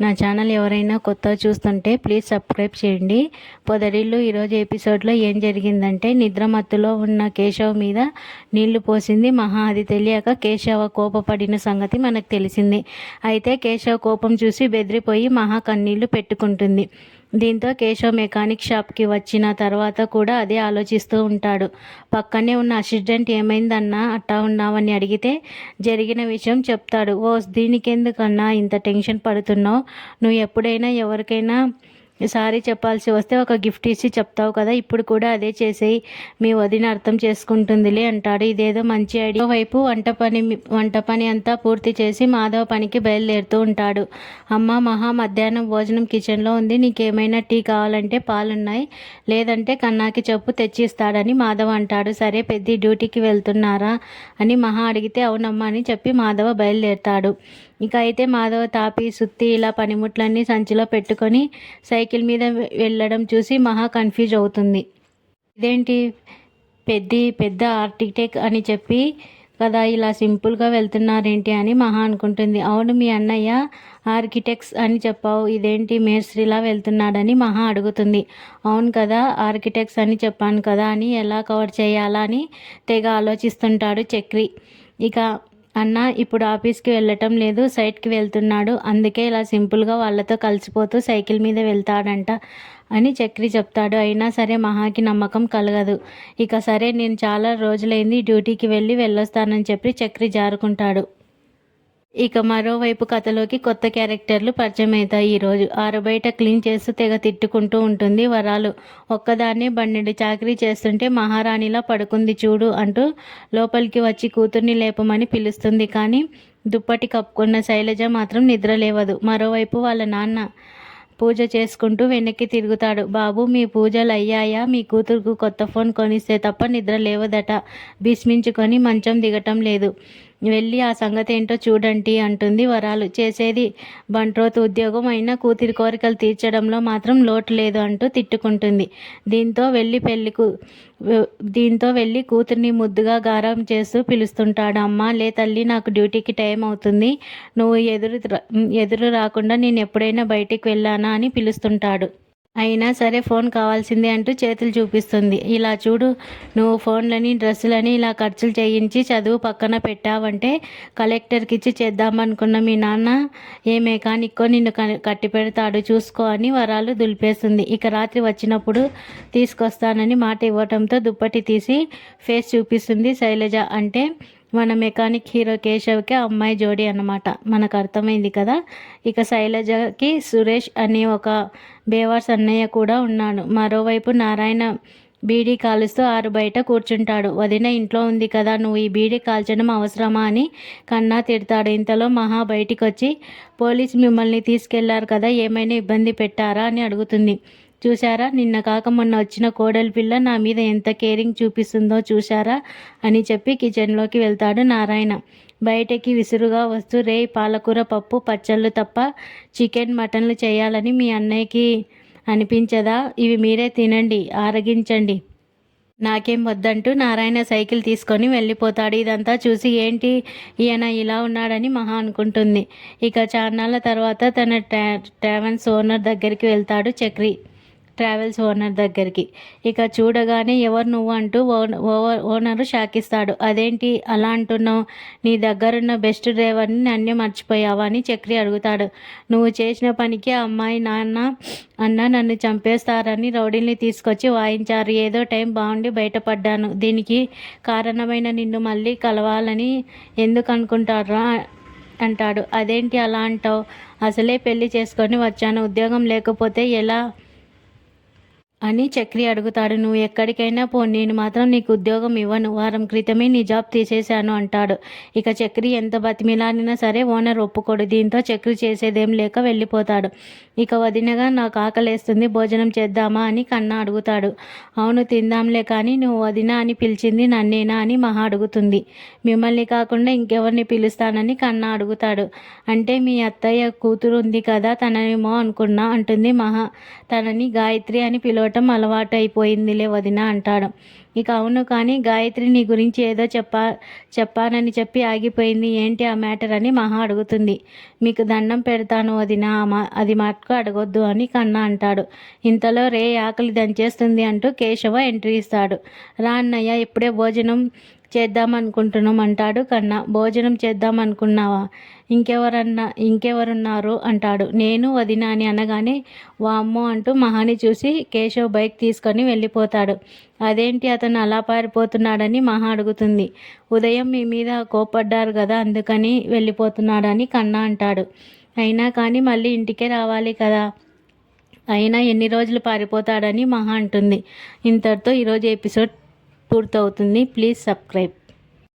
నా ఛానల్ ఎవరైనా కొత్తగా చూస్తుంటే ప్లీజ్ సబ్స్క్రైబ్ చేయండి. పొదరిల్లు ఈరోజు ఎపిసోడ్లో ఏం జరిగిందంటే, నిద్రమత్తులో ఉన్న కేశవ్ మీద నీళ్లు పోసింది మహా. అది తెలియక కేశవ కోపపడిన సంగతి మనకు తెలిసింది. అయితే కేశవ్ కోపం చూసి బెదిరిపోయి మహా కన్నీళ్లు పెట్టుకుంటుంది. దీంతో కేశవ్ మెకానిక్ షాప్కి వచ్చిన తర్వాత కూడా అదే ఆలోచిస్తూ ఉంటాడు. పక్కనే ఉన్న అసిస్టెంట్ ఏమైందన్నా అట్టా ఉన్నావని అడిగితే జరిగిన విషయం చెప్తాడు. ఓ దీనికెందుకన్నా ఇంత టెన్షన్ పడుతున్నావు? నువ్వు ఎప్పుడైనా ఎవరికైనా సారీ చెప్పాల్సి వస్తే ఒక గిఫ్ట్ ఇచ్చి చెప్తావు కదా, ఇప్పుడు కూడా అదే చేసేయి, మీ వదిన అర్థం చేసుకుంటుందిలే అంటాడు. ఇదేదో మంచి ఐడియా. వైపు వంట పని అంతా పూర్తి చేసి మాధవ పనికి బయలుదేరుతూ ఉంటాడు. అమ్మ మహా మధ్యాహ్నం భోజనం కిచెన్లో ఉంది, నీకేమైనా టీ కావాలంటే పాలున్నాయి, లేదంటే కన్నాకి చెప్పు తెచ్చిస్తాడని మాధవ అంటాడు. సరే పెద్ద డ్యూటీకి వెళ్తున్నారా అని మహా అడిగితే అవునమ్మా అని చెప్పి మాధవ బయలుదేరుతాడు. ఇక అయితే మాధవ తాపి సుత్తి ఇలా పనిముట్లన్నీ సంచిలో పెట్టుకొని సైకిల్ మీద వెళ్ళడం చూసి మహా కన్ఫ్యూజ్ అవుతుంది. ఇదేంటి పెద్ద ఆర్కిటెక్ట్ అని చెప్పి కదా ఇలా సింపుల్గా వెళ్తున్నారేంటి అని మహా అనుకుంటుంది. అవును మీ అన్నయ్య ఆర్కిటెక్ట్స్ అని చెప్పావు, ఇదేంటి మేస్త్రిలా వెళ్తున్నాడని మహా అడుగుతుంది. అవును కదా ఆర్కిటెక్ట్స్ అని చెప్పాను కదా అని ఎలా కవర్ చేయాలా అని తెగ ఆలోచిస్తుంటాడు చక్రి. ఇక అన్న ఇప్పుడు ఆఫీస్కి వెళ్ళటం లేదు, సైట్కి వెళ్తున్నాడు, అందుకే ఇలా సింపుల్గా వాళ్ళతో కలిసిపోతూ సైకిల్ మీద వెళ్తాడంట అని చక్రి చెప్తాడు. అయినా సరే మహాకి నమ్మకం కలగదు. ఇక సరే నేను చాలా రోజులైంది డ్యూటీకి వెళ్ళొస్తానని చెప్పి చక్రి జారుకుంటాడు. ఇక మరోవైపు కథలోకి కొత్త క్యారెక్టర్లు పరిచయం అవుతాయి. ఈరోజు ఆరుబయట క్లీన్ చేస్తూ తెగ తిట్టుకుంటూ ఉంటుంది వరాలు. ఒక్కదాన్నే బండి చాకరీ చేస్తుంటే మహారాణిలా పడుకుంది చూడు అంటూ లోపలికి వచ్చి కూతుర్ని లేపమని పిలుస్తుంది. కానీ దుప్పటి కప్పుకున్న శైలజ మాత్రం నిద్ర లేవదు. మరోవైపు వాళ్ళ నాన్న పూజ చేసుకుంటూ వెనక్కి తిరుగుతాడు. బాబు మీ పూజలు అయ్యాయా? మీ కూతురుకు కొత్త ఫోన్ కొనిస్తే తప్ప నిద్ర లేవదట, భీష్మించుకొని మంచం దిగటం లేదు, వెళ్ళి ఆ సంగతి ఏంటో చూడండి అంటుంది వరాలు. చేసేది బంట్రోతు ఉద్యోగం అయినా కూతురి కోరికలు తీర్చడంలో మాత్రం లోటు లేదు అంటూ తిట్టుకుంటుంది. దీంతో వెళ్ళి కూతుర్ని ముద్దుగా గారం చేస్తూ పిలుస్తుంటాడు. అమ్మ లే తల్లి, నాకు డ్యూటీకి టైం అవుతుంది, నువ్వు ఎదురు రాకుండా నేను ఎప్పుడైనా బయటికి వెళ్ళానా అని పిలుస్తుంటాడు. అయినా సరే ఫోన్ కావాల్సిందే అంటూ చేతులు చూపిస్తుంది. ఇలా చూడు, నువ్వు ఫోన్లని డ్రెస్సులని ఇలా ఖర్చులు చేయించి చదువు పక్కన పెట్టావంటే కలెక్టర్కి ఇచ్చి చేద్దామనుకున్న మీ నాన్న ఏ మెకానిక్కో నిన్ను కట్టి పెడతాడు, చూసుకో అని వరాలు దులిపేస్తుంది. ఇక రాత్రి వచ్చినప్పుడు తీసుకొస్తానని మాట ఇవ్వటంతో దుప్పటి తీసి ఫేస్ చూపిస్తుంది శైలజ. అంటే మన మెకానిక్ హీరో కేశవ్కి అమ్మాయి జోడి అన్నమాట, మనకు అర్థమైంది కదా. ఇక శైలజకి సురేష్ అనే ఒక బేవార్స్ అన్నయ్య కూడా ఉన్నాడు. మరోవైపు నారాయణ బీడీ కాలుస్తూ ఆరు బయట కూర్చుంటాడు. వదిన ఇంట్లో ఉంది కదా, నువ్వు ఈ బీడీ కాల్చడం అవసరమా అని కన్నా తిడతాడు. ఇంతలో మహా బయటికి వచ్చి పోలీసు మిమ్మల్ని తీసుకెళ్లారు కదా, ఏమైనా ఇబ్బంది పెట్టారా అని అడుగుతుంది. చూశారా, నిన్న కాక మొన్న వచ్చిన కోడలి పిల్ల నా మీద ఎంత కేరింగ్ చూపిస్తుందో చూశారా అని చెప్పి కిచెన్లోకి వెళ్తాడు నారాయణ. బయటకి విసురుగా వస్తూ రే పాలకూర పప్పు పచ్చళ్ళు తప్ప చికెన్ మటన్లు చేయాలని మీ అన్నయ్యకి అనిపించదా? ఇవి మీరే తినండి, ఆరగించండి, నాకేం వద్దంటూ నారాయణ సైకిల్ తీసుకొని వెళ్ళిపోతాడు. ఇదంతా చూసి ఏంటి ఈయన ఇలా ఉన్నాడని మహా అనుకుంటుంది. ఇక చాన్నాళ్ళ తర్వాత తన ట్రావెల్స్ ఓనర్ దగ్గరికి వెళ్తాడు చక్రి. ట్రావెల్స్ ఓనర్ దగ్గరికి ఇక చూడగానే ఎవరు నువ్వు అంటూ ఓనరు షాకిస్తాడు. అదేంటి అలా అంటున్నావు, నీ దగ్గరున్న బెస్ట్ డ్రైవర్ని నన్నే మర్చిపోయావా అని చక్రి అడుగుతాడు. నువ్వు చేసిన పనికి ఆ అమ్మాయి నాన్న అన్న నన్ను చంపేస్తారని రౌడీల్ని తీసుకొచ్చి వాయించారు, ఏదో టైం బాగుండి బయటపడ్డాను, దీనికి కారణమైన నిన్ను మళ్ళీ కలవాలని ఎందుకు అనుకుంటారా అంటాడు. అదేంటి అలా అంటావు, అసలే పెళ్లి చేసుకొని వచ్చాను, ఉద్యోగం లేకపోతే ఎలా అని చక్రి అడుగుతాడు. నువ్వు ఎక్కడికైనా పో, నేను మాత్రం నీకు ఉద్యోగం ఇవ్వను, వారం క్రితమే నీ జాబ్ తీసేశాను అంటాడు. ఇక చక్రి ఎంత బతిమిలాడినా సరే ఓనర్ ఒప్పుకోడు. దీంతో చక్రి చేసేదేం లేక వెళ్ళిపోతాడు. ఇక వదినగా నాకు ఆకలేస్తుంది, భోజనం చేద్దామా అని కన్నా అడుగుతాడు. అవును తిందాంలే, కానీ నువ్వు వదిన అని పిలిచింది నన్నేనా అని మహా అడుగుతుంది. మిమ్మల్ని కాకుండా ఇంకెవరిని పిలుస్తానని కన్నా అడుగుతాడు. అంటే మీ అత్తయ్య కూతురు ఉంది కదా, తననేమో అనుకున్నా అంటుంది మహా. తనని గాయత్రి అని పిలవ పిలవటం అలవాటు అయిపోయిందిలే వదిన అంటాడు. ఇక అవును కానీ గాయత్రి నీ గురించి ఏదో చెప్పానని చెప్పి ఆగిపోయింది, ఏంటి ఆ మ్యాటర్ అని మహా అడుగుతుంది. మీకు దండం పెడతాను వదిన, అది మటుకు అడగొద్దు అని కన్నా అంటాడు. ఇంతలో రే ఆకలి దంచేస్తుంది అంటూ కేశవ ఎంట్రీ ఇస్తాడు. రా అన్నయ్య, ఇప్పుడే భోజనం చేద్దామనుకుంటున్నాం అంటాడు కన్నా. భోజనం చేద్దామనుకున్నావా? ఇంకెవరున్నారు అంటాడు. నేను వదిన అని అనగానే వామ్మో అంటూ మహాని చూసి కేశవ్ బైక్ తీసుకొని వెళ్ళిపోతాడు. అదేంటి అతను అలా పారిపోతున్నాడని మహా అడుగుతుంది. ఉదయం మీ మీద కోపడ్డారు కదా అందుకని వెళ్ళిపోతున్నాడని కన్నా అంటాడు. అయినా కానీ మళ్ళీ ఇంటికే రావాలి కదా, అయినా ఎన్ని రోజులు పారిపోతాడని మహా అంటుంది. ఇంతటితో ఈరోజు ఎపిసోడ్ పూర్తవుతుంది. Please subscribe.